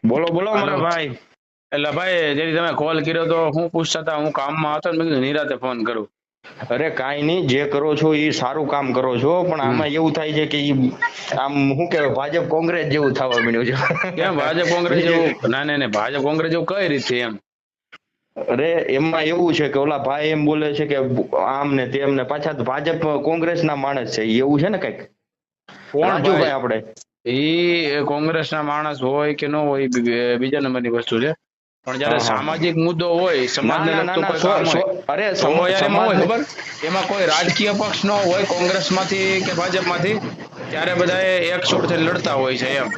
બોલો બોલો હાલો. મારા ભાઈ. એટલે ભાઈ જેથી તમે કોલ કર્યો તો હું પૂછતા હતા, હું કામમાં હતો ને મેં કીધું નિરાતે ફોન કરું. અરે કાંઈ નહીં, જે કરો છો એ સારું કામ કરો છો, પણ હમ. આમાં એવું થાય છે કે ઈ આમ શું કહેવાય, ભાજપ કોંગ્રેસ જેવું થવા માંડ્યું કેમ ભાજપ છે. કોંગ્રેસ જેવું? ના ના ના, ભાજપ કોંગ્રેસ જેવું કઈ રીતે એમ? અરે એમાં એવું છે કે ઓલા ભાઈ એમ બોલે છે કે આમ ને તેમ ને, પાછા તો ભાજપ કોંગ્રેસના માણસ છે એવું છે ને કઈક. કોણ ભાઈ? રાજુભાઈ આપણે. એ કોંગ્રેસના માણસ હોય કે ન હોય એ બીજા નંબરની વસ્તુ છે. પણ જયારે હા હા. સામાજિક મુદ્દો હોય, ના સમાજને ના ના લગતું ના, કોઈ કામ હોય, અરે તો યાર એમાં હોય સમાજને. ખબર, એમાં કોઈ રાજકીય પક્ષ ન હોય કોંગ્રેસમાંથી કે ભાજપમાંથી, ત્યારે બધા એક છોડ થઈને લડતા હોય છે એમ.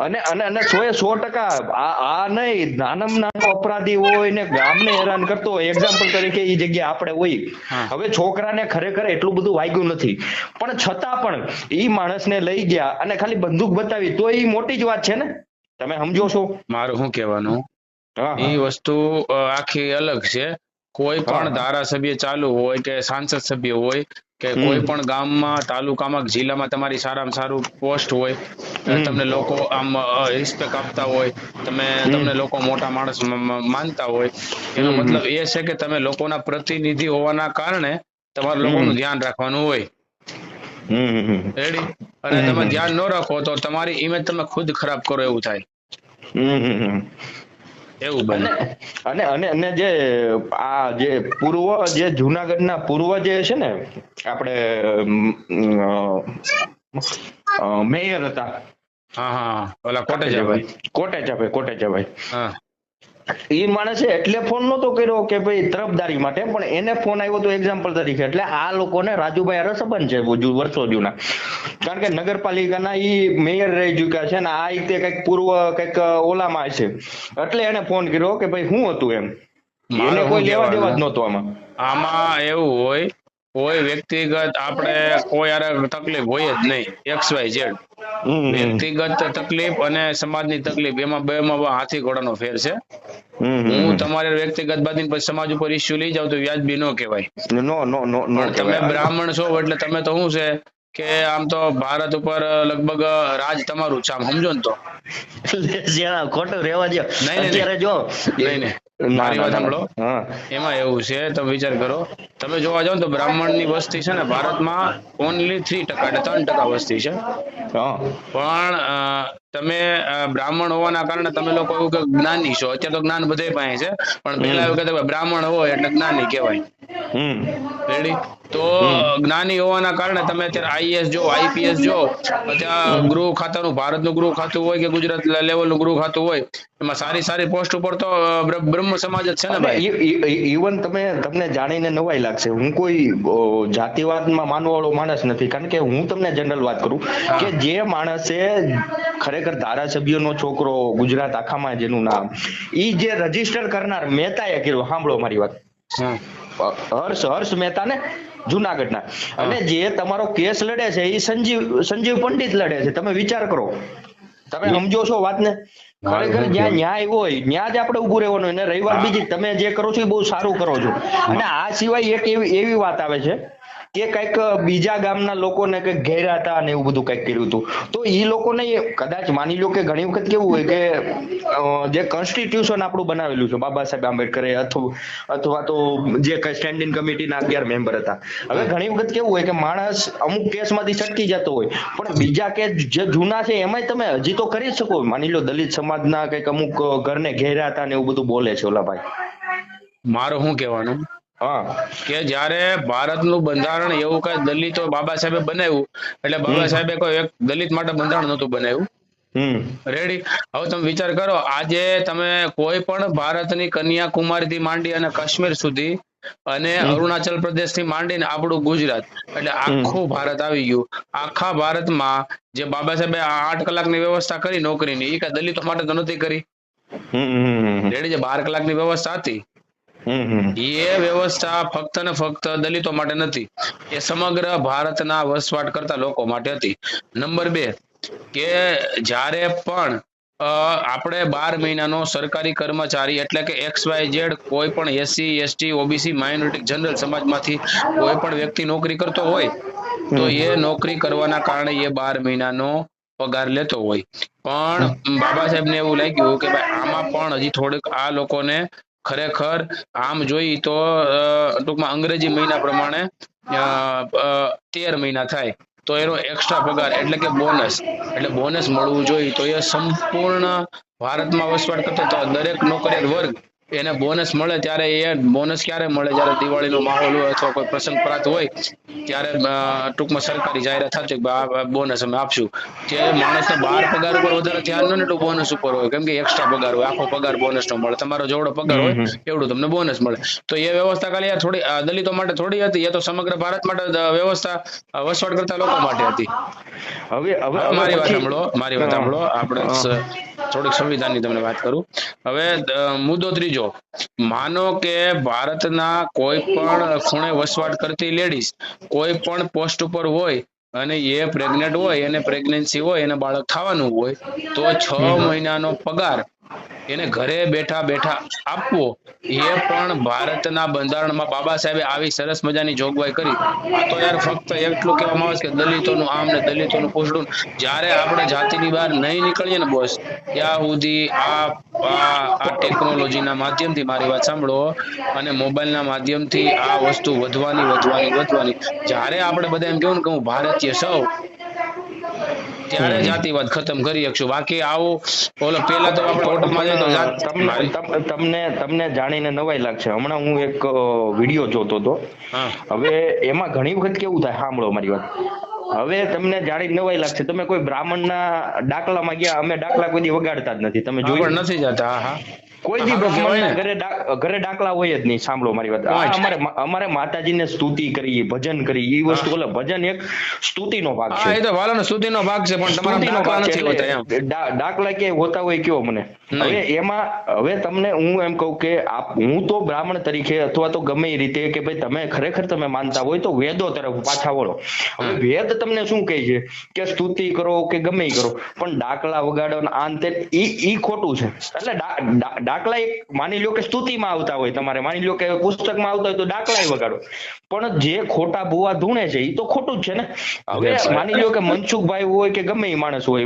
અને અને અને 100% આ નહીં, નાનામાં નાનો અપરાધી હોય ને ગામને હેરાન કરતો હોય, એક્ઝામ્પલ તરીકે એ જગ્યા આપણે હોય. હા. હવે છોકરાને ખરેખર એટલું બધું વાગ્યું નથી, પણ છતાં પણ ઈ માણસને લઈ ગયા અને ખાલી બંદૂક બતાવી તો એ મોટી જ વાત છે ને. તમે સમજો છો? મારું શું કહેવાનું, હા એ હા વસ્તુ આખી અલગ છે. કોઈ હા પણ હા. ધારાસભ્ય ચાલુ હોય કે સાંસદ સભ્ય હોય કે કોઈ હમ પણ ગામમાં, તાલુકામાં, જિલ્લામાં તમારી સારામાં સારું પોસ્ટ હોય, હમ તમને લોકો આમ રિસ્પેક્ટ આપતા હોય, હમ તમને લોકો મોટા માણસ માનતા હોય, એનો હમ હમ મતલબ એ છે કે તમે લોકોના પ્રતિનિધિ હોવાના કારણે તમારે હમ લોકોનું ધ્યાન રાખવાનું હોય. હમ રેડી? અને હમ તમે હમ ધ્યાન ન રાખો તો તમારી ઇમેજ તમે ખુદ ખરાબ કરો એવું થાય. હમ. એવું બને. અને અને અને અને જે આ જે પૂર્વ, જે જુનાગઢના પૂર્વ જે છે ને આપણે મેયર હતા. હા હા, ઓલા કોટેચા ભાઈ. કોટેચાભાઈ. કોટેચાભાઈ. હા. એ માણસે એટલે ફોન નતો કર્યો કે ભાઈ તરફદારી માટે, પણ એને ફોન આવ્યો તો એક્ઝામ્પલ તરીકે. એટલે આ લોકોને રાજુભાઈ હારે સંબંધ છે વર્ષો જૂના. કારણ કે નગરપાલિકાના ઈ મેયર રહી ચુક્યા છે ને આ રીતે કઈક પૂર્વ કઈક ઓલામાં છે. એટલે એને ફોન કર્યો કે ભાઈ શું હતું એમ. એને મારું શું કોઈ લેવા દેવા કહેવાનું, જ નહોતો આમાં. આમાં એવું હોય, કોઈ વ્યક્તિગત આપણે કોઈ યાર તકલીફ હોય જ નહીં, એક્સ વાય ઝેડ. હમ વ્યક્તિગત તકલીફ અને સમાજની તકલીફ, એમાં બેમાં હાથી ઘોડાનો ફેર છે. હું હમ. તમારે વ્યક્તિગત બાંધીને પછી સમાજ ઉપર ઇસ્યુ લઈ જાવ તો વ્યાજબી ન કહેવાય. નો નો નો નો પણ તમે કહેવાય. બ્રાહ્મણ છો એટલે તમે તો શું છે કે આમ તો ભારત ઉપર લગભગ રાજ તમારું છે, આમ સમજો ને તો. જ્યાં ખોટું રહેવા દો. નહીં નહીં નહીં અત્યારે જો નહીં નહીં, ના મારી ના વાત ના સાંભળો. ના. હા. એમાં એવું છે, તમે વિચાર કરો, તમે જોવા જાઓ ને તો બ્રાહ્મણની વસ્તી છે ને ભારતમાં ઓનલી 3%, એટલે 3% વસ્તી છે. હા. પણ તમે બ્રાહ્મણ હોવાના કારણે તમે લોકો એવું કે જ્ઞાની છો. અત્યારે તો જ્ઞાન બધે પાસે છે, પણ પેલા હમ એવું કહેતા બ્રાહ્મણ હોય એટલે જ્ઞાની કહેવાય. હમ રેડી? તો હમ જ્ઞાની હોવાના કારણે તમે અત્યારે આઈએએસ જો, આઈપીએસ જો, ત્યાં ગૃહ ખાતાનું, ભારતનું ગૃહ ખાતું હોય કે ગુજરાત લેવલનું ગૃહ ખાતું હોય, એમાં સારી સારી પોસ્ટ ઉપર તો બ્રહ્મ સમાજ જ છે ને અને ભાઈ. ઇવન તમને જાણીને નવાઈ લાગશે, હું કોઈ જાતિવાદમાં માનવા વાળો માણસ નથી. કારણ કે હું તમને જનરલ વાત કરું કે હા. જે માણસે ખરેખર ધારાસભ્યનો છોકરો ગુજરાત આખામાં જેનું નામ, ઈ જે રજીસ્ટર કરનાર મહેતાએ કર્યું. સાંભળો મારી વાત. હમ. હર્ષ મહેતા ને, જુનાગઢના. હા. અને જે તમારો કેસ લડે છે એ સંજીવ પંડિત લડે છે. તમે વિચાર કરો, તમે સમજો છો વાતને? મારું ખરેખર શું જ્યાં કહેવાનું, ન્યાય હોય ત્યાં જ આપણે ઉભું રહેવાનું. અને રહી વાત હા. બીજી, તમે જે કરો છો એ બહુ સારું કરો છો. અને આ સિવાય એક એવી એવી વાત આવે છે કે કઈક બીજા ગામના લોકોને કઈક ઘેર્યા હતા અને એવું બધું કઈક કર્યું હતું. તો એ લોકોને કદાચ માની લો કે ઘણી વખત કેવું હોય કે જે કોન્સ્ટિટ્યુશન આપણું બનાવેલું છે બાબા સાહેબ આંબેડકરે, અથવા તો જે કઈ સ્ટેન્ડિંગ કમિટીના 11 મેમ્બર હતા. હવે હમ. ઘણી વખત કેવું હોય કે માણસ અમુક કેસમાંથી છટકી જતો હોય, પણ બીજા કેસ જે જૂના છે એમાંય તમે હજી તો કરી શકો. માની લો દલિત સમાજના કઈક અમુક ઘરને ઘેર્યા હતા ને એવું બધું બોલે છે ઓલા ભાઈ. મારું શું કહેવાનું હા. કે જ્યારે ભારતનું બંધારણ એવું કઈ દલિતો બાબા સાહેબે બનાવ્યું, એટલે બાબા હમ સાહેબે કોઈ એક દલિત માટે બંધારણ નહોતું બનાવ્યું. હમ રેડી? હવે તમે વિચાર કરો, આજે તમે કોઈ પણ ભારતની કન્યાકુમારી થી માંડી અને કાશ્મીર સુધી, અને હમ અરુણાચલ પ્રદેશ થી માંડીને આપણું ગુજરાત, એટલે હમ આખું ભારત આવી ગયું. આખા ભારતમાં જે બાબા સાહેબે 8 કલાકની વ્યવસ્થા કરી નોકરીની, એ કઈ દલિતો માટે તો નથી કરી. હમ રેડી? જે 12 કલાકની વ્યવસ્થા હતી, હમ એ વ્યવસ્થા ફક્ત ને ફક્ત દલિતો માટે નથી, એ સમગ્ર ભારતના વસવાટ કરતા લોકો માટે હતી. નંબર 2, કે જ્યારે પણ આપણે 12 મહિનાનો સરકારી કર્મચારી, એટલે કે XYZ, કોઈ પણ SC ST OBC minority general સમાજમાંથી કોઈ પણ વ્યક્તિ નોકરી કરતો હોય, તો હમ એ નોકરી કરવાના કારણે એ 12 મહિનાનો પગાર લેતો હોય, પણ બાબા સાહેબ ને એવું લાગ્યું કે ભાઈ આમાં પણ હજી થોડીક આ લોકોને ખરેખર આમ જોઈ તો ટૂંકમાં અંગ્રેજી મહિના પ્રમાણે 13 મહિના થાય તો એનો એક્સ્ટ્રા પગાર એટલે કે બોનસ, એટલે બોનસ મળવું જોઈએ. તો એ સંપૂર્ણ ભારતમાં વસવાટ કરતો તો દરેક નોકરિયાત વર્ગ એને બોનસ મળે. ત્યારે એ બોનસ ક્યારે મળે? જ્યારે દિવાળીનો માહોલ હોય અથવા કોઈ પ્રસંગ પ્રાત હોય ત્યારે ટૂંકમાં સરકારી જાહેરાત થતી કે આ બોનસ અમે આપશું. જે માણસને 12 પગાર ઉપર વધારે ધ્યાન ન એટલું બોનસ ઉપર હોય, કેમ કે એક્સ્ટ્રા પગાર હોય, આખો પગાર બોનસ નો મળે. તમારો જેવડો પગાર હોય એવડું તમને બોનસ મળે. તો એ વ્યવસ્થા ખાલી આ થોડી દલિતો માટે થોડી હતી, એ તો સમગ્ર ભારત માટે વ્યવસ્થા વસવાટ કરતા લોકો માટે હતી. હવે મારી વાત પછી- સાંભળો, મારી વાત સાંભળો. આપણે થોડીક સંવિધાનની તમને વાત કરું. હવે મુદ્દો ત્રીજો, માનો કે ભારતના કોઈ પણ ખૂણે વસવાટ કરતી લેડીઝ કોઈ પણ પોસ્ટ ઉપર હોય અને એ પ્રેગ્નેન્ટ હોય, એને પ્રેગ્નન્સી હોય, એને બાળક થવાનું હોય, તો 6 મહિનાનો પગાર એને ઘરે બેઠા બેઠા આપવો, એ પણ ભારતના બંધારણમાં બાબા સાહેબે આવી સરસ મજાની જોગવાઈ કરી. આ તો યાર ફક્ત એટલું કહેવામાં આવે છે કે દલિતોનું આમ ને દલિતોનું પૂછડું. જ્યારે આપણે જાતિની બહાર નહીં નીકળીએ ને બોસ, ત્યાં સુધી આ ટેકનોલોજીના માધ્યમથી, મારી વાત સાંભળો, અને મોબાઈલના માધ્યમથી આ વસ્તુ વધવાની. જ્યારે આપણે બધા એમ કેવું ને કે હું ભારતીય સૌ, ત્યારે જાતિવાદ ખતમ કરી શકશું. બાકી આવું ઓલો પેલા તો આપણે હોટલમાં જઈએ તો તમને જાણીને નવાઈ લાગશે. હમણાં હું એક વિડીયો જોતો હતો. હા હવે એમાં ઘણી વખત કેવું થાય, સાંભળો મારી વાત. હવે તમને જાણી નવાઈ લાગશે, તમે કોઈ બ્રાહ્મણના દાખલામાં ગયા, અમે દાખલા કોઈ દી વગાડતા જ નથી, તમે પણ જોયું નથી જતા. હા કોઈ દી સારું કહેવાય ને. બ્રાહ્મણના ઘરે દાખલા હોય જ નહીં. સાંભળો મારી વાત. અમારે માતાજીને સ્તુતિ કરી, ભજન કરી, એ વસ્તુ બોલે. ભજન એક સ્તુતિનો ભાગ હા, છે. એ તો વાલાનો સ્તુતિનો ભાગ છે, પણ તમારા સ્તુતિનો દાખલા ભાગ છે. નથી હોતા એમ. દાખલા ક્યાંય હોતા હોય કયો મને. હવે એમાં હવે તમને હું એમ કહું કે હું તો બ્રાહ્મણ તરીકે અથવા તો ગમે એ રીતે કે ભાઈ તમે ખરેખર તમે માનતા હોય તો વેદો તરફ પાછા વળો. હવે વેદ તમને શું કહે છે કે સ્તુતિ કરો કે ગમે એ કરો, પણ દાખલા વગાડો ને આન તે ઈ ખોટું છે. એટલે દાખલા એક માની લો કે સ્તુતિમાં આવતા હોય, તમારે માની લો કે પુસ્તકમાં આવતા હોય તો દાખલા વગાડો, પણ જે ખોટા ભૂવા ધૂણે છે એ તો ખોટું જ છે ને. હવે માની લો કે મનસુખભાઈ હોય કે ગમે એ માણસ હોય,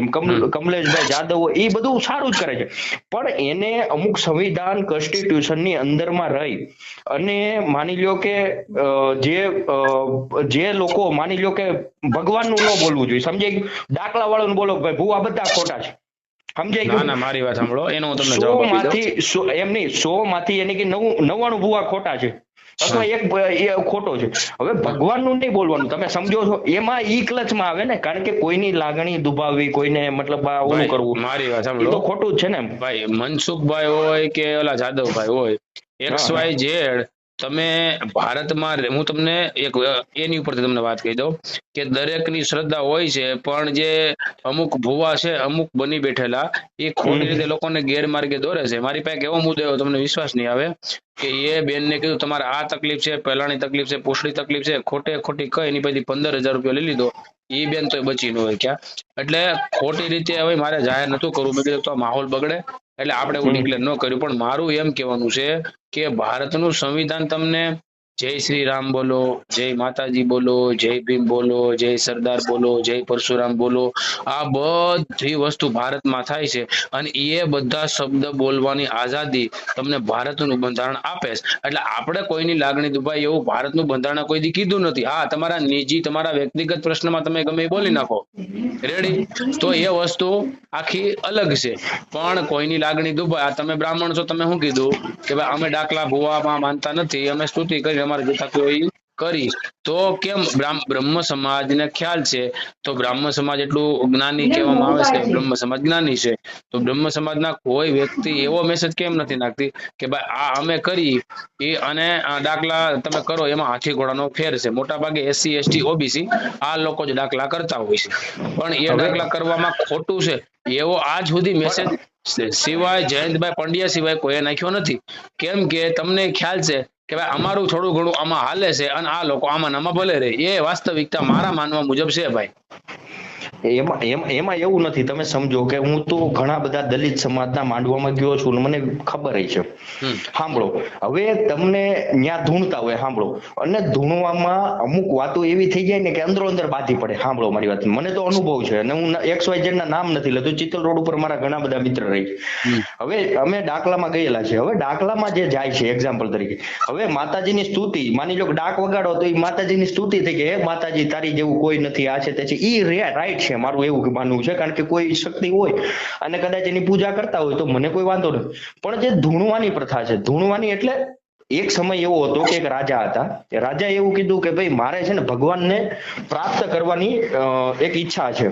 કમલેશભાઈ જાદવ હોય, એ બધું સારું જ કરે છે, પણ એને અમુક સંવિધાન કોન્સ્ટિટ્યુશન ની અંદરમાં રહી અને માની લો કે જે લોકો માની લો કે ભગવાનનું ન બોલવું જોઈએ, સમજાય ગયું? દાખલા વાળાનું બોલો ભાઈ ભૂવા બધા ખોટા છે, સમજાય ના ગયું? ના, મારી વાત સાંભળો, એનો હું તમને 100 જવાબ આપી દઉં. માંથી એમ નહીં, 100 માંથી એને કે 99 ભૂવા ખોટા છે અથવા એક એ ખોટો છે. હવે ભગવાનનું નહીં બોલવાનું, તમે સમજો છો? એમાં ઈ ક્લચમાં આવે ને, કારણ કે કોઈની લાગણી દુભાવવી, કોઈને મતલબ ઓલું ભાઈ, કરવું, મારી વાત એ સાંભળો તો ખોટું જ છે ને. ભાઈ. મનસુખભાઈ હોય કે ઓલા જાદવભાઈ હોય, XYZ, તમે ભારતમાં હું તમને એક એની ઉપરથી તમને વાત કહી દઉં કે દરેકની શ્રદ્ધા હોય છે, પણ જે અમુક ભુવા છે, અમુક બની બેઠેલા, એ ખોટી રીતે લોકોને ગેરમાર્ગે દોરે છે. મારી પાસે એવો મુદ્દો એવો તમને વિશ્વાસ નહીં આવે કે એ બેનને કીધું તમારે આ તકલીફ છે, પહેલાની તકલીફ છે, પૂછડી તકલીફ છે, ખોટી કઈ એની પછી 15,000 રૂપિયા લઈ લીધો, એ બેન તો બચી ન હોય ક્યાં. એટલે ખોટી રીતે હવે મારે જાહેર નતું કરવું, મેં કીધું તો માહોલ બગડે એટલે આપણે એવું ડિક્લેર ન કર્યું. પણ મારું એમ કહેવાનું છે કે ભારતનું સંવિધાન તમને જય શ્રી રામ બોલો, જય માતાજી બોલો, જય ભીમ બોલો, જય સરદાર બોલો, જય પરશુરામ બોલો, આ બધી વસ્તુ ભારતમાં થાય છે અને એ બધા શબ્દ બોલવાની આઝાદી તમને ભારતનું બંધારણ આપે છે. એટલે આપણે કોઈની લાગણી દુભાઈ એવું ભારતનું બંધારણ કોઈ દી કીધું નથી. હા, તમારા નિજી, તમારા વ્યક્તિગત પ્રશ્નમાં તમે ગમે એ બોલી નાખો, રેડી, તો એ વસ્તુ આખી અલગ છે. પણ કોઈની લાગણી દુભાઈ, તમે બ્રાહ્મણ છો, તમે શું કીધું કે ભાઈ અમે દાખલા ભુવામાં માનતા નથી, અમે સ્તુતિ કરી, અમારે જે થતું હોય એ કરી, તો કેમ બ્રહ્મ સમાજને ખ્યાલ છે, તો બ્રહ્મ સમાજ એટલું જ્ઞાની કહેવામાં આવે છે કે બ્રહ્મ સમાજ જ્ઞાની છે, તો બ્રહ્મ સમાજના કોઈ વ્યક્તિ એવો મેસેજ કેમ નથી નાખતી કે ભાઈ આ અમે કરી એ અને દાખલા તમે કરો એમાં હાથી ઘોડાનો ફેર છે. મોટા ભાગે SC ST OBC આ લોકો જ દાખલા કરતા હોય છે, પણ એ દાખલા કરવામાં ખોટું છે એવો આજ સુધી મેસેજ સિવાય જયંતભાઈ પંડ્યા સિવાય કોઈ નાખ્યો નથી. કેમ કે તમને ખ્યાલ છે કે ભાઈ અમારું થોડું ઘણું આમાં હાલે છે અને આ લોકો આમાં ને આમાં ભલે રહે, એ વાસ્તવિકતા મારા માનવા મુજબ છે ભાઈ. એમાં એવું નથી. તમે સમજો કે હું તો ઘણા બધા દલિત સમાજના માંડવામાં ગયો છું ને મને ખબર છે. સાંભળો, હવે તમને ન્યા ધૂણતા હોય, સાંભળો, અને ધૂણવામાં અમુક વાતો એવી થઈ જાય ને કે અંદરો અંદર બાંધી પડે. સાંભળો મારી વાત, મને તો અનુભવ છે અને હું XYZ ના નામ નથી લેતો. ચિત્તલ રોડ ઉપર મારા ઘણા બધા મિત્ર રહી. હવે અમે ડાકલામાં ગયેલા છે. હવે ડાકલામાં જે જાય છે એક્ઝામ્પલ તરીકે, હવે માતાજીની સ્તુતિ, માની લો કે ડાક વગાડો તો એ માતાજીની સ્તુતિ થઈ કે હે માતાજી તારી જેવું કોઈ નથી, આ છે તે છે. ઈ રાઈટ છે, મારું એવું માનવું છે. કારણ કે કોઈ શક્તિ હોય અને કદાચ એની પૂજા કરતા હોય તો મને કોઈ વાંધો નથી. પણ જે ધૂણવાની પ્રથા છે, ધૂણવાની એટલે એક સમય એવો હતો કે એક રાજા હતા. એ રાજાએ એવું કીધું કે ભાઈ મારે છે ને ભગવાનને પ્રાપ્ત કરવાની એક ઈચ્છા છે.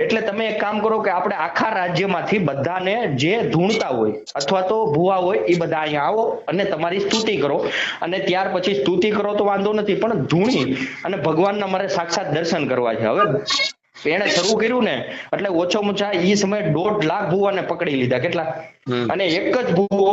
એટલે તમે એક કામ કરો કે આપણે આખા રાજ્યમાંથી બધાને જે ધૂણતા હોય અથવા તો ભુવા હોય એ બધા અહીંયા આવો અને તમારી સ્તુતિ કરો, અને ત્યાર પછી સ્તુતિ કરો તો વાંધો નથી, પણ ધૂણી અને ભગવાનના મારે સાક્ષાત દર્શન કરવા છે. હવે એને શરૂ કર્યું ને એટલે ઓછામાં ઓછા એ સમયે 1.5 લાખ ભુવાને પકડી લીધા. કેટલા? અને એક જ ભુવો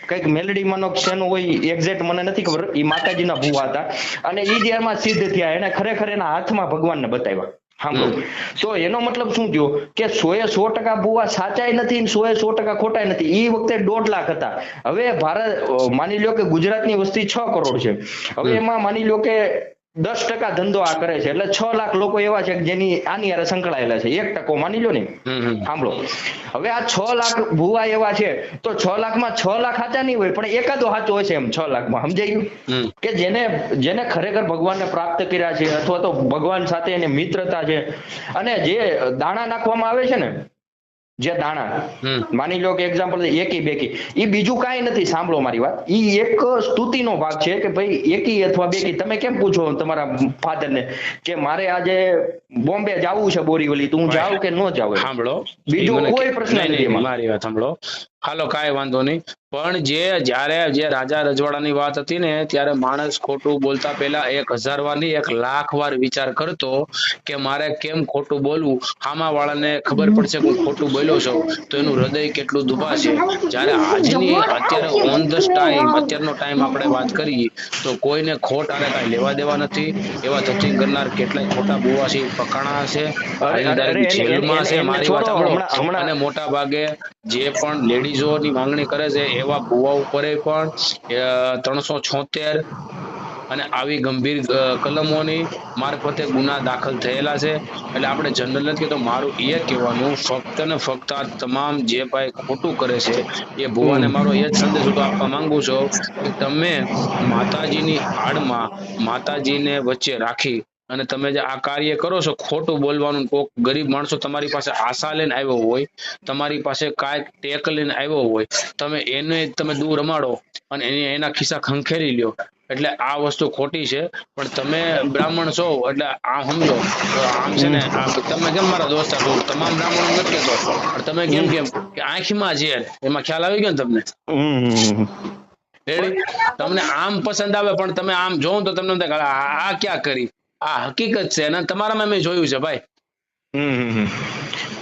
કઈક મેલડીમાંનો શેનો હોય એક્ઝેક્ટ મને નથી ખબર, એ માતાજીના ભુવા હતા અને એ જે એમાં સિદ્ધ થયા, એને ખરેખર એના હાથમાં ભગવાનને બતાવ્યા. સાંભળો, તો એનો મતલબ શું થયો કે 100% ભુવા સાચાય નથી, 100% ખોટાય નથી. એ વખતે 1.5 લાખ હતા. હવે ભારત માની લો કે ગુજરાતની વસ્તી 6 કરોડ છે. હવે એમાં માની લો કે 10% ધંધો આ કરે છે, એટલે 6 લાખ લોકો એવા છે જેની આની હારે સંકળાયેલા છે. 1% માની લો ને. સાંભળો, હવે આ 6 લાખ ભુવા એવા છે તો 6 લાખમાં 6 લાખ સાચા નહીં હોય, પણ એકાદો સાચો હોય છે એમ 6 લાખમાં. સમજાઈ ગયું? કે જેને ખરેખર ભગવાનને પ્રાપ્ત કર્યા છે અથવા તો ભગવાન સાથે એની મિત્રતા છે. અને જે દાણા નાખવામાં આવે છે ને, જે દાણા માની લો કે એક્ઝામ્પલ એકી બેકી, એ બીજું કાંઈ નથી. સાંભળો મારી વાત, એ એક સ્તુતિનો ભાગ છે કે ભાઈ એકી અથવા બેકી. તમે કેમ પૂછો તમારા ફાધર ને કે મારે આજે બોમ્બે જવું છે બોરીવલી, તું જાવ કે ન જાવ? સાંભળો, બીજો કોઈ પ્રશ્ન નથી એમાં. મારી વાત સાંભળો. હાલો, કાંઈ વાંધો નહીં. પણ જ્યારે રાજા રજવાડાની વાત હતી ને, ત્યારે માણસ ખોટું બોલતા પહેલા 1000 વાર નહીં 1,00,000 વાર વિચાર કરતો કે મારે કેમ ખોટું બોલવું. સામા વાળાને ખબર પડશે કે હું ખોટું બોલ્યો છું તો એનું હૃદય કેટલું દુભાશે. જ્યારે અત્યારે ઓન ધ અત્યારનો ટાઈમ આપણે વાત કરીએ તો કોઈને ખોટ આને કાંઈ લેવા દેવા નથી. એવા ધતિંગ કરનાર કેટલાય ખોટા બુવા છે, પકડાણા છે, જેલમાં છે. મારી વાત સાંભળો. અને મોટા ભાગે જે પણ લેડીઝોની માંગણી કરે છે એવા ભુવા ઉપર પણ 376 અને આવી ગંભીર કલમોની મારફતે ગુના દાખલ થયેલા છે. એટલે આપણે જનરલ નથી કહેતો, મારું એ કહેવાનું ફક્ત ને ફક્ત આ તમામ જે ભાઈ ખોટું કરે છે એ ભુવાને મારો એ જ સંદેશ તો આપવા માંગુ છું કે તમે માતાજીની આડમાં માતાજીને વચ્ચે રાખી અને તમે જે આ કાર્ય કરો છો ખોટું બોલવાનું, કોક ગરીબ માણસો તમારી પાસે આશા લઈને આવ્યો હોય, તમારી પાસે કાંઈક ટેક લઈને આવ્યો હોય, તમે એને તમે દૂર રમાડો અને એના ખિસ્સા ખંખેરી લ્યો. એટલે આ વસ્તુ ખોટી છે. પણ તમે બ્રાહ્મણ છો એટલે આ સમજો આમ છે ને, તમે કેમ મારા દોસ્ત છો, તમામ બ્રાહ્મણો નથી કહેતો, પણ તમે કેમ કે આંખમાં છે એમાં ખ્યાલ આવી ગયો ને તમને? રેડી? તમને આમ પસંદ આવે પણ તમે આમ જોવો તો તમને આ ક્યાં કરી, આ હકીકત છે અને તમારામાં મેં જોયું છે ભાઈ.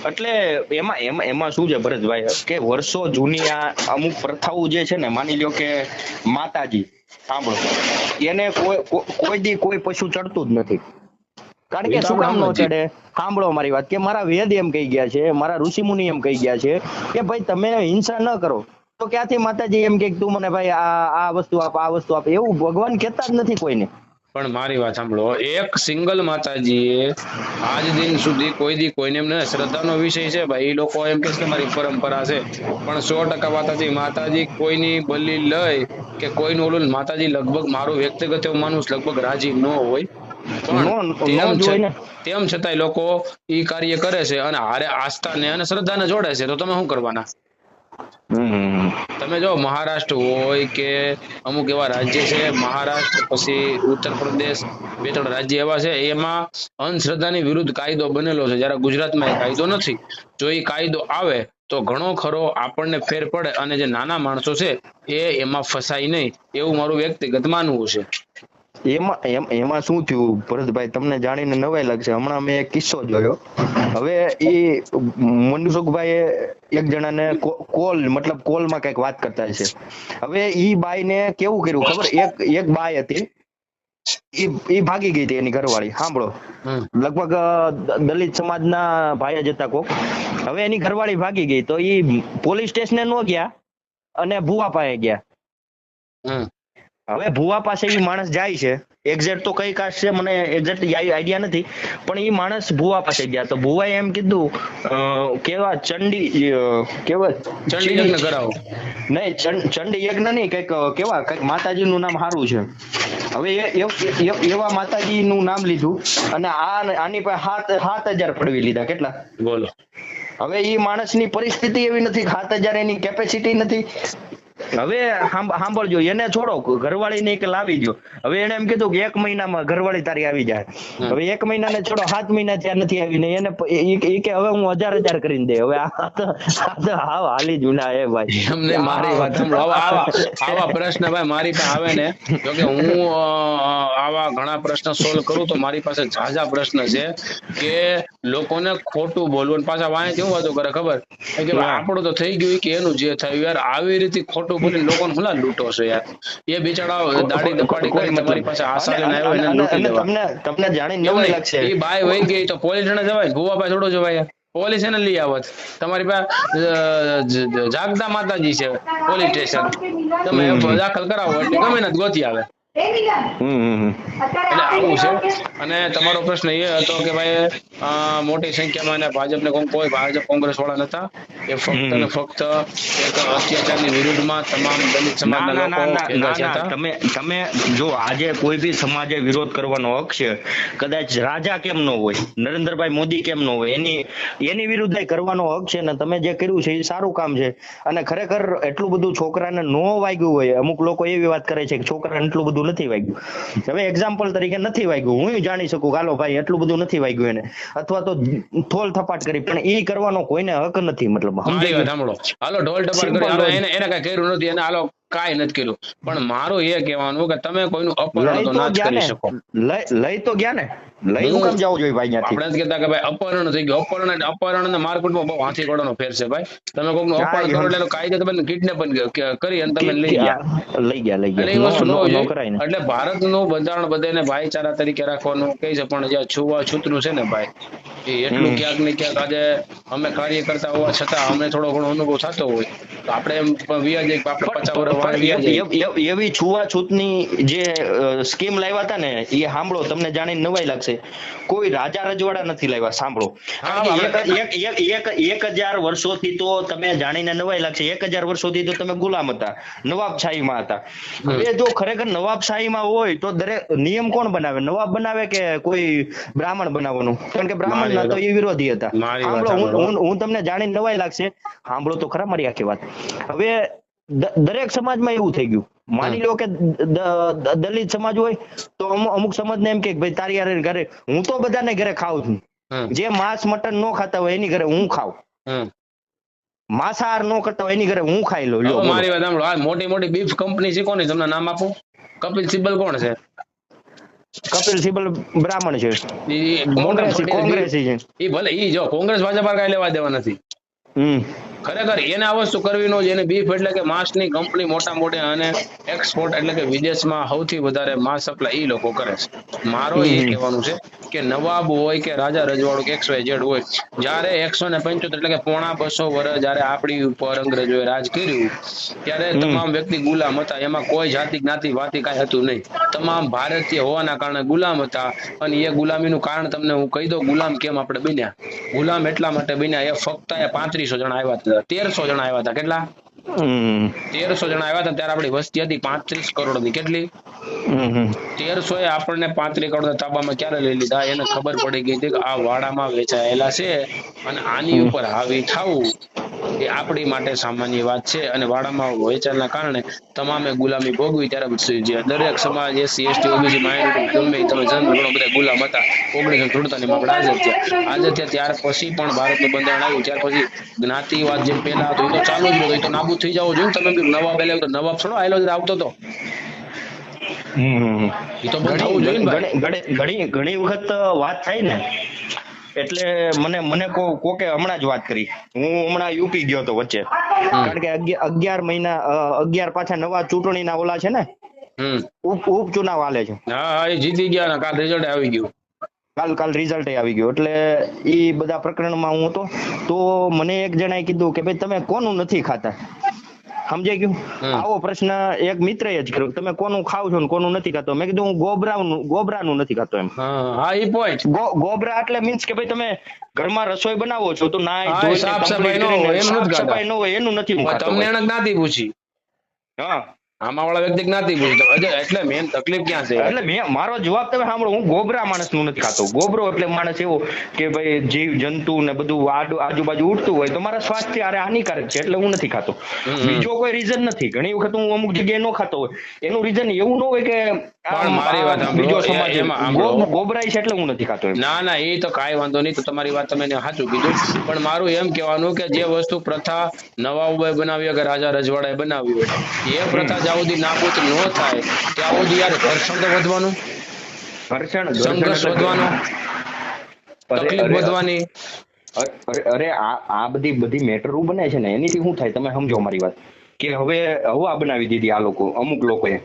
એટલે એમાં શું છે ભરતભાઈ કે વર્ષો જૂની આ અમુક પ્રથાઓ જે છે ને, માની લ્યો કે માતાજી, સાંભળો, એને કોઈ દી કોઈ પશુ ચડતું જ નથી. કારણ કે શું કામ ન ચડે? સાંભળો મારી વાત, કે મારા વેદ એમ કહી ગયા છે, મારા ઋષિમુનિ એમ કહી ગયા છે કે ભાઈ તમે હિંસા ન કરો. તો ક્યાંથી માતાજી એમ કે તું મને ભાઈ આ વસ્તુ આપ, આ વસ્તુ આપ? એવું ભગવાન કહેતા જ નથી કોઈને. પણ મારી વાત સાંભળો, એક સિંગલ માતાજીએ આજ દિન સુધી કોઈ દી કોઈને એમ ને, શ્રદ્ધાનો વિષય છે ભાઈ, એ લોકો એમ કે છે મારી પરંપરા છે, પણ 100% માતાજી કોઈની બલી લઈ કે કોઈનું ઓલું, માતાજી લગભગ મારું વ્યક્તિગત એવું માનવું લગભગ રાજી ન હોય. પણ તેમ છતાંય લોકો ઈ કાર્ય કરે છે અને હારે આસ્થાને અને શ્રદ્ધાને જોડે છે. તો તમે શું કરવાના? તમે જો મહારાષ્ટ્ર હોય કે અમુક એવા રાજ્ય છે, મહારાષ્ટ્ર પછી ઉત્તર પ્રદેશ, 2-3 રાજ્ય એવા છે એમાં અંધશ્રદ્ધાની વિરુદ્ધ કાયદો બનેલો છે, જ્યારે ગુજરાતમાં એ કાયદો નથી. જો એ કાયદો આવે તો ઘણો ખરો આપણને ફેર પડે અને જે નાના માણસો છે એ એમાં ફસાય નહીં, એવું મારું વ્યક્તિગત માનવું છે. એમાં શું થયું ભરતભાઈ, તમને જાણીને નવાઈ લાગશે. હમણાં મેં એક કિસ્સો જોયો. હવે એ મનસુખભાઈ એક જણાને મતલબ કોલમાં કઈક વાત કરતા છે. હવે ઈ બાઈને કેવું કર્યું ખબર? એક બાઈ હતી, ઈ ભાગી ગઈ હતી એની ઘરવાળી. સાંભળો, લગભગ દલિત સમાજના ભાઈ જ હતા કોક. હવે એની ઘરવાળી ભાગી ગઈ તો ઈ પોલીસ સ્ટેશને નો ગયા અને ભુવા પાસે ગયા. હવે ભુવા પાસે ઈ માણસ જાય છે, એક્ઝેક્ટ તો કઈ કાસ્ટ છે મને એક્ઝેક્ટ આઈડિયા નથી, પણ ઈ માણસ ભુવા પાસે ગયા તો ભુવાએ એમ કીધું કેવા ચંડી યજ્ઞ કરાવો. નહીં, ચંડી યજ્ઞ નહીં, કઈક માતાજીનું નામ સારું છે. હવે એવા માતાજીનું નામ લીધું અને આની પાસે 7,000 ફળવી લીધા. કેટલા બોલો? હવે ઈ માણસની પરિસ્થિતિ એવી નથી, 7,000 એની કેપેસિટી નથી. હવે સાંભળજો, એને છોડો, ઘરવાળી ને લાવી દો. હવે એને એમ કીધું કે 1 મહિનામાં ઘરવાળી તારી આવી જાય. હવે 1 મહિના ને છોડો, 7 મહિના ત્યાં નથી આવી ને એને કે હવે હું 1,000 કરીને દે. હવે હાવ હાલી જુના એ ભાઈ. એમને મારી વાત આવા પ્રશ્ન ભાઈ મારી પાસે આવે ને, જો કે હું આવા ઘણા પ્રશ્ન સોલ્વ કરું તો મારી પાસે ઝાઝા પ્રશ્ન છે કે લોકોને ખોટું બોલવું. પાછા વાંચે કેવું વાતો કરે ખબર કે આપણું તો થઈ ગયું કે એનું જે થયું. યાર આવી રીતે ખોટું બોલીને લોકોને ભલા લૂંટો છો યાર. એ બિચારા દાડી દપાડી કરી તમારી પાસે આશા લઈને આવ્યો એને લૂંટી દેવા. તમને જાણીને નવાઈ લાગશે. એ બાય વહી ગઈ તો પોલીસ ને જવાય, ભુવા પાસે થોડો જવાય યાર. પોલીસ એને લઈ આવત. તમારી પાસે જાગતા માતાજી છે પોલીસ સ્ટેશન, તમે દાખલ કરાવો એટલે ગમે ને ગોતી આવે. એટલે આવું છે. અને તમારો પ્રશ્ન એ હતો કે ભાઈ મોટી સંખ્યામાં ભાજપને કોઈ ભાજપ કોંગ્રેસ વાળા નતા, એ ફક્ત ને ફક્ત એક અત્યાચારની વિરુદ્ધમાં તમામ દલિત સમાજના લોકો ભેગા થયા હતા. તમે જો આજે કોઈ બી સમાજે વિરોધ કરવાનો હક છે. કદાચ રાજા કેમ ન હોય, નરેન્દ્રભાઈ મોદી કેમ ન હોય, એની વિરુદ્ધ કરવાનો હક છે ને. તમે જે કર્યું છે એ સારું કામ છે. અને ખરેખર એટલું બધું છોકરાને નો વાગ્યું હોય, અમુક લોકો એવી વાત કરે છે કે છોકરાને એટલું બધું નથી વાગ્યું. હવે એક્ઝામ્પલ તરીકે નથી વાગ્યું, હું જાણી શકું હાલો ભાઈ એટલું બધું નથી વાગ્યું એને, અથવા તો થોલ થપાટ કરી, પણ એ કરવાનો કોઈને હક નથી. મતલબ સાંભળો, હાલો ઢોલ ટપાટ કરી એને કઈ કર્યું નથી, એને હાલો કાંઈ નથી કર્યું. પણ મારું એ કહેવાનું કે તમે કોઈનું અપહરણ તો ના જ કરી શકો. લઈ તો ગયા ને, લઈ નું કામ જવું જોઈએ ભાઈ. આપણે જ કહેતા કે ભાઈ અપહરણ થઈ ગયું. અપહરણ ને મારકુટમાં બહુ હાથી ઘોડાનો ફેર છે ભાઈ. તમે કોઈનું અપહરણ કરો એટલે કાયદે તમે કિડનેપ કરી અને તમે લઈ ગયા. એટલે એ વસ્તુ ન હોય. એટલે ભારતનું બંધારણ બધાને ભાઈચારા તરીકે રાખવાનું કહે છે, પણ જે છૂવાછૂતનું છે ને ભાઈ, એ એટલું ક્યાંક ને ક્યાંક આજે અમે કાર્ય કરતા હોવા છતાં અમને થોડો ઘણો અનુભવ થતો હોય તો આપણે એમ વ્યાજે આપણે 50 વર્ષ એવી છૂવાછૂતની જે સ્કીમ લાવ્યા હતા ને, એ સાંભળો, તમને જાણીને નવાઈ લાગશે. કોઈ રાજા રજવાડા નથી લાવ્યા. સાંભળો, 1,000 વર્ષોથી તો તમે જાણીને નવાઈ લાગશે. 1,000 વર્ષોથી તો તમે ગુલામ હતા, નવાબશાહીમાં હતા. હવે જો ખરેખર નવાબશાહીમાં હોય તો દરેક નિયમ કોણ બનાવે? નવાબ બનાવે કે કોઈ બ્રાહ્મણ બનાવવાનું? કારણ કે બ્રાહ્મણ ના તો એ વિરોધી હતા. સાંભળો, હું તમને જાણીને નવાઈ લાગશે. સાંભળો તો ખરા મારી આખી વાત. હવે દરેક સમાજમાં એવું થઈ ગયું. માની લો કે દલિત સમાજ હોય તો અમુક સમાજ ને એમ કે ભાઈ તારી યાર ઘરે, હું તો બધાને ઘરે ખાઉં છું. જે માંસ મટન નો ખાતા હોય એની ઘરે હું ખાઉં, માંસાહાર નો કરતા હોય એની ઘરે હું ખાઈ લઉં. મારી વાત સાંભળો, મોટી મોટી બીફ કંપની છે કોની, તમને નામ આપો. કપિલ સિબ્બલ કોણ છે? કપિલ સિબ્બલ બ્રાહ્મણ છે, કોંગ્રેસી છે. એ ભલે ઈ જો કોંગ્રેસ ભાજપ કઈ લેવા દેવા નથી. ખરેખર એને આ વસ્તુ કરવી ન હોય. એને બીફ એટલે કે માંસની કંપની મોટા મોટી અને એક્સપોર્ટ એટલે કે વિદેશમાં સૌથી વધારે માંસ સપ્લાય એ લોકો કરે છે. મારો એ કહેવાનું છે કે નવાબ હોય કે રાજા રજવાડું કે XYZ હોય, જયારે 175 એટલે કે 250 વર્ષ જયારે આપણી ઉપર અંગ્રેજોએ રાજ કર્યું ત્યારે તમામ વ્યક્તિ ગુલામ હતા. એમાં કોઈ જાતિ જ્ઞાતિ વાતિ કાંઈ હતું નહીં. તમામ ભારતીય હોવાના કારણે ગુલામ હતા. અને એ ગુલામીનું કારણ તમને હું કહી દઉં, ગુલામ કેમ આપણે બન્યા. ગુલામ એટલા માટે બન્યા, એ ફક્ત 3500 જણા આવ્યા હતા, 1300 જણા આવ્યા હતા. કેટલા? 1300 જણા આવ્યા હતા. ત્યારે આપણી વસ્તી હતી 35 કરોડ ની. કેટલી? 1300 એ આપણને 35 કરોડ તાબામાં ક્યારે લઈ લીધા? એને ખબર પડી ગઈ હતી કે આ વાડામાં વેચાયેલા છે અને આની ઉપર હાવી થવું એ આપણી માટે સામાન્ય વાત છે. અને વાડામાં વેચાણના કારણે તમામે ગુલામી ભોગવી. ત્યારે દરેક સમાજ SC ST OBC માઇનોરિટી ગમે તમે જન્મ ગણો બધા ગુલામ હતા. 1947 માં આપણે આઝાદ થયા. આઝાદ થયા ત્યાર પછી પણ ભારતનું બંધારણ આવ્યું. ત્યાર પછી જ્ઞાતિવાદ જેમ પહેલા હતો એ તો ચાલુ જ હતો, એ તો નાબૂદ થઈ જવો જોઈએ. તમે નવાબ એટલે નવાબ થોડો આયલો આવતો હતો. એ તો બંધ થવું જોઈએ ને ભાઈ. ઘણી વખત વાત થાય ને એટલે મને કોકે હમણાં જ વાત કરી. હું હમણાં યુપી ગયો તો વચ્ચે, કારણ કે 11 મહિના 11 પાછા નવા ચૂંટણીના ઓલા છે ને, ઉપચુનાવ હાલે છે. હા એ જીતી ગયા ને કાલ રિઝલ્ટ આવી ગયું. કાલ રિઝલ્ટ આવી ગયું. એટલે ઈ બધા પ્રકરણમાં હું હતો તો મને એક જણાએ કીધું કે ભાઈ તમે કોનું નથી ખાતા, સમજાઈ ગયું? આવો પ્રશ્ન એક મિત્રએ જ કર્યો, તમે કોનું ખાવ છો ને કોનું નથી ખાતો. મેં કીધું હું ગોબરાનું નથી ખાતો એમ. હા એ પોઈન્ટ. ગોબરા એટલે મીન્સ કે ભાઈ તમે ઘરમાં રસોઈ બનાવો છો તો સાફ સફાઈ ન હોય એનું નથી હું ખાતો. તમને એને જ્ઞાતિ પૂછી, હા આમાં વાળા વ્યક્તિ જ્ઞાતિ પૂછી, એટલે મેન તકલીફ ક્યાં છે? એટલે મારો જવાબ તમે સાંભળો, હું ગોબરા માણસ નું નથી ખાતો. ગોબરો એટલે માણસ એવો કે ભાઈ જીવ જંતુ ને બધું આજુબાજુ ઉડતું હોય તો મારા સ્વાસ્થ્ય હાનિકારક છે એટલે હું નથી ખાતો. બીજો કોઈ રીઝન નથી. ઘણી વખત હું અમુક જગ્યાએ ન ખાતો હોય એનું રીઝન એવું ન હોય કે મારી વાત બીજો સમાજ ગોબરાય છે એટલે હું નથી ખાતો. ના એ તો કાંઈ વાંધો નહીં, તો તમારી વાત તમે સાચું કીધું. પણ મારું એમ કહેવાનું કે જે વસ્તુ પ્રથા નવાબોએ બનાવી કે રાજા રજવાડાએ બનાવી હોય એ પ્રથા જ્યાં સુધી નાબૂદ ન થાય ત્યાં સુધી યાર ઘર્ષણ તો વધવાનું, સંઘર્ષ વધવાનો, તકલીફ વધવાની. અરે આ બધી મેટરો બને છે ને એનીથી શું થાય તમે સમજો મારી વાત, કે હવે હવા બનાવી દીધી આ લોકો, અમુક લોકોએ,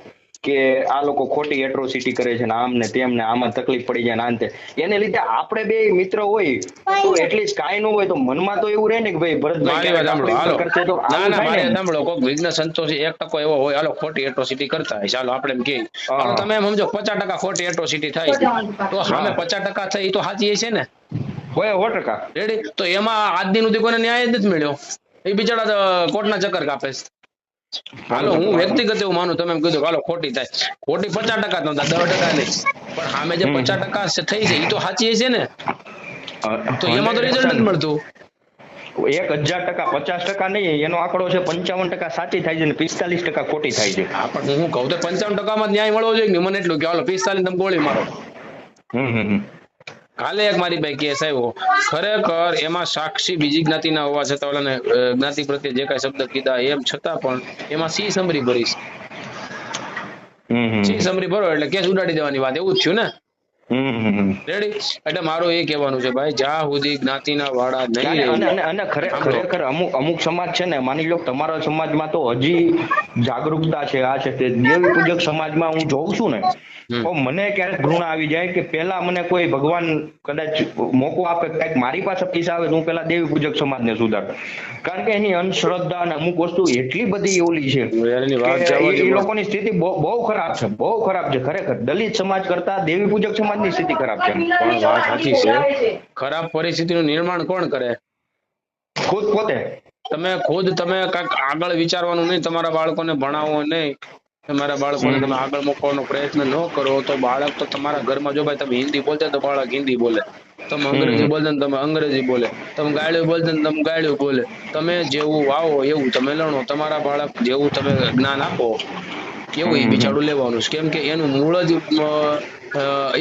કે આ લોકો ખોટી એટ્રોસિટી કરે છે ને આમ ને તેમ ને આમાં તકલીફ પડી જાય ને આંતે. એને લીધે આપણે બે મિત્ર હોય તો એટલીસ્ટ કાંઈ ન હોય તો મનમાં તો એવું રહે ને કે ભાઈ ભરતભાઈ કરશે તો સાંભળો, કોઈક વિઘ્ન સંતોષી 1% એવો હોય, હાલો ખોટી એટ્રોસિટી કરતા હોય, ચાલો આપણે એમ કહીએ, તમે એમ સમજો 50% ખોટી એટ્રોસિટી થાય તો સામે 50% થઈ તો સાચી છે ને? હોય 100%. રેડી? તો એમાં આજ દિન સુધી કોઈને ન્યાય જ નથી મળ્યો, એ બિચારા કોર્ટના ચક્કર કાપે છે. હાલો હું વ્યક્તિગત એવું માનું, તમે એમ કીધું હાલો ખોટી થાય, ખોટી 50% નો થાય, 10% નહીં, પણ સામે જે 50% થઈ છે એ તો સાચી છે ને, તો એમાં તો રિઝલ્ટ નથી મળતું. 1000%, 50% નહીં, એનો આંકડો છે 55% સાચી થાય છે ને 45% ખોટી થાય છે. હા પણ હું કહું તો 55% માં ન્યાય મળવો જોઈએ ને, મને એટલું કે હાલો 45 તમે ગોળી મારો. કાલે એક મારી ભાઈ કેસ આવ્યો, ખરેખર એમાં સાક્ષી બીજી જ્ઞાતિના હોવા છતાં ઓલાને જ્ઞાતિ પ્રત્યે જે કઈ શબ્દ કીધા એમ છતાં પણ એમાં સી સમરી ભરીશ, સી સમરી ભરો એટલે કેસ ઉડાડી દેવાની વાત, એવું જ થયું ને? રેડી? એટલે મારું એ કહેવાનું છે ભાઈ, જ્યાં સુધી જ્ઞાતિના વાળા નહીં, અને ખરેખર અમુક સમાજ છે ને, માની લો તમારા સમાજમાં તો હજી જાગૃતતા છે, આ છે તે દેવી પૂજક સમાજમાં હું જોઉં છું ને તો મને ક્યારેક ઘૃણા આવી જાય કે પેલા મને કોઈ ભગવાન કદાચ મોકો આપે, કઈક મારી પાસે પૈસા આવે તો હું પેલા દેવી પૂજક સમાજને સુધાર, કારણ કે એની અંધશ્રદ્ધા અને અમુક વસ્તુ એટલી બધી ઓલી છે, એ લોકોની સ્થિતિ બહુ ખરાબ છે, બહુ ખરાબ છે. ખરેખર દલિત સમાજ કરતા દેવી પૂજક સમાજની સ્થિતિ ખરાબ છે. પણ વાત સાચી છે, ખરાબ પરિસ્થિતિનું નિર્માણ કોણ કરે? ખુદ પોતે. તમે કાંઈક આગળ વિચારવાનું નહીં, તમારા બાળકોને ભણાવો નહીં, તમારા બાળકોને તમે આગળ મૂકવાનો પ્રયત્ન ન કરો તો બાળક તો તમારા ઘરમાં, જો ભાઈ તમે હિન્દી બોલતા તો બાળક હિન્દી બોલે, તમે અંગ્રેજી બોલતા ને તમે અંગ્રેજી બોલે, તમે ગાળ્યું બોલતા ને તમે ગાળ્યું બોલે. તમે જેવું વાવો એવું તમે લણો, તમારા બાળક જેવું તમે જ્ઞાન આપો એવું એ બિચારું લેવાનું છે, કેમ કે એનું મૂળ જ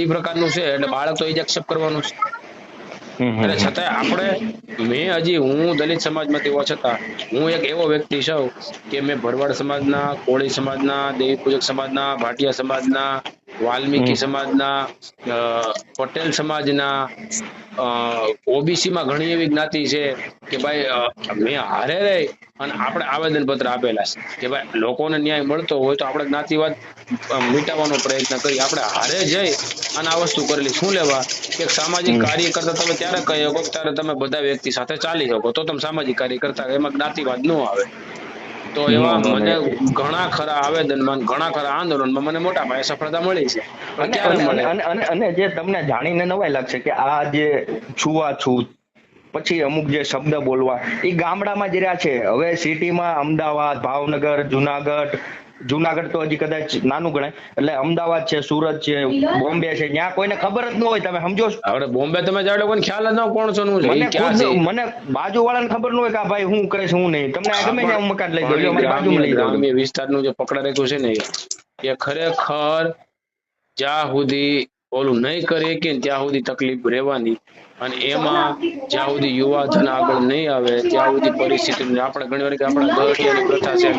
એ પ્રકારનું છે, એટલે બાળક તો એ જ એક્સેપ્ટ કરવાનું છે. અને છતાંય આપણે હું દલિત સમાજમાંથી હોવા છતાં હું એક એવો વ્યક્તિ છું કે મેં ભરવાડ સમાજના, કોળી સમાજના, દેવી પૂજક સમાજના, ભાટિયા સમાજના, વાલ્મીકી સમાજના, પટેલ સમાજના, ઓબીસી માં ઘણી એવી જ્ઞાતિ છે કે ભાઈ મેં હારે રહી અને આપણે આવેદન પત્ર આપેલા છે કે ભાઈ લોકોને ન્યાય મળતો હોય તો આપણે જ્ઞાતિવાદ મિટાવવાનો પ્રયત્ન કરી, આપણે હારે જઈ અને આ વસ્તુ કરેલી. શું લેવા કે સામાજિક કાર્ય કરતા તમે ત્યારે કહી શકો ત્યારે તમે બધા વ્યક્તિ સાથે ચાલી શકો, તો તમે સામાજિક કાર્ય કરતા એમાં જ્ઞાતિવાદ ન આવે. તો એવા મને ઘણા ખરા આવેદનમાં, ઘણા ખરા આંદોલનમાં મને મોટા પાયે સફળતા મળી છે. અને જે તમને જાણીને નવાઈ લાગશે કે આ જે છૂઆછૂત પછી અમુક જે શબ્દ બોલવા એ ગામડામાં જ રહ્યા છે. હવે સિટીમાં અમદાવાદ, ભાવનગર, જુનાગઢ તો હજી કદાચ નાનું ગણાય, એટલે અમદાવાદ છે, સુરત છે, બોમ્બે છે, ત્યાં કોઈને ખબર જ ન હોય. તમે સમજો છો? હવે બોમ્બે તમે જાડો કોઈને ખ્યાલ જ ન કોણ છો મને બાજુ વાળાને ખબર ન હોય કે આ ભાઈ હું કરે છે હું નહીં. તમને ગમે ત્યાં મકાન લઈ દો, બાજુમાં લઈ દો. ગ્રામ્ય વિસ્તારનું જે પકડા રેખું છે ને એ ખરેખર જ્યાં સુધી ઓલું નહીં કરી કે ત્યાં સુધી તકલીફ રહેવાની, અને એમાં જ્યાં સુધી યુવાધન આગળ નહીં આવે ત્યાં સુધી પરિસ્થિતિ આપણે ઘણી વાર કે આપણા ગઢિયાની પ્રથા છે,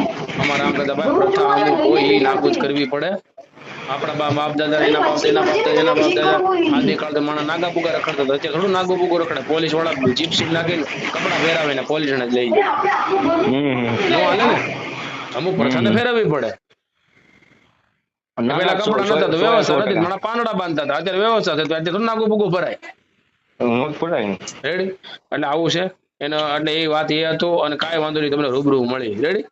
અમારા આમ કરતા ભાઈ પ્રથા અમુક હોય એ નાબૂદ કરવી પડે. આપણા બાપ દાદા એના બાપ એના બાપ દાદા આદિકાળ તો માણસ નાગા પુગા રખડતો હતો. અત્યારે થોડું નાગો પુગો રખડે. પોલીસ વાળા જીપસી નાખીને કપડા પહેરાવે ને પોલીસ ને જ લઈ જાય. નો હાલે ને. અમુક પ્રથાને ફેરવવી પડે. પેલા કપડા નતા તો વ્યવસ્થા નથી, માણસ પાંદડા બાંધતા હતા. અત્યારે વ્યવસ્થા છે તો અત્યારે થોડું નાગો પુગો ભરાય. રેડી? એટલે આવું છે એનો. એટલે એ વાત એ હતું. અને કાંઈ વાંધો નહીં, તમને રૂબરૂ મળી. રેડી?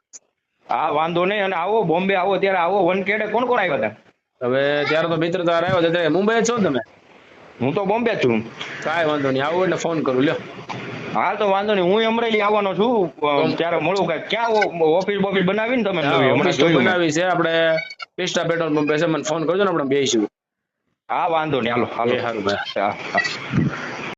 હા વાંધો નહીં. અને આવો બોમ્બે આવો ત્યારે આવો. વનખેડે કોણ કોણ આવ્યા હતા? હવે ત્યારે તો મિત્ર તાર આવ્યો ત્યારે મુંબઈ જ છો ને તમે? હું તો બોમ્બે છું. કાંઈ વાંધો નહીં, આવું એટલે ફોન કરું. લ્યો. હા તો વાંધો નહીં, હું અમરેલી આવવાનો છું. ત્યારે મળું. ક્યાં ઓફિસ બોફિસ બનાવીને તમે ઓફિસ તો બનાવી છે આપણે, પિસ્ટા પેટ્રોલ પંપે છે. મને ફોન કરજો ને, આપણે બેસીશું. હા વાંધો નહીં. હાલો હાલો. સારું ભાઈ. હા હા.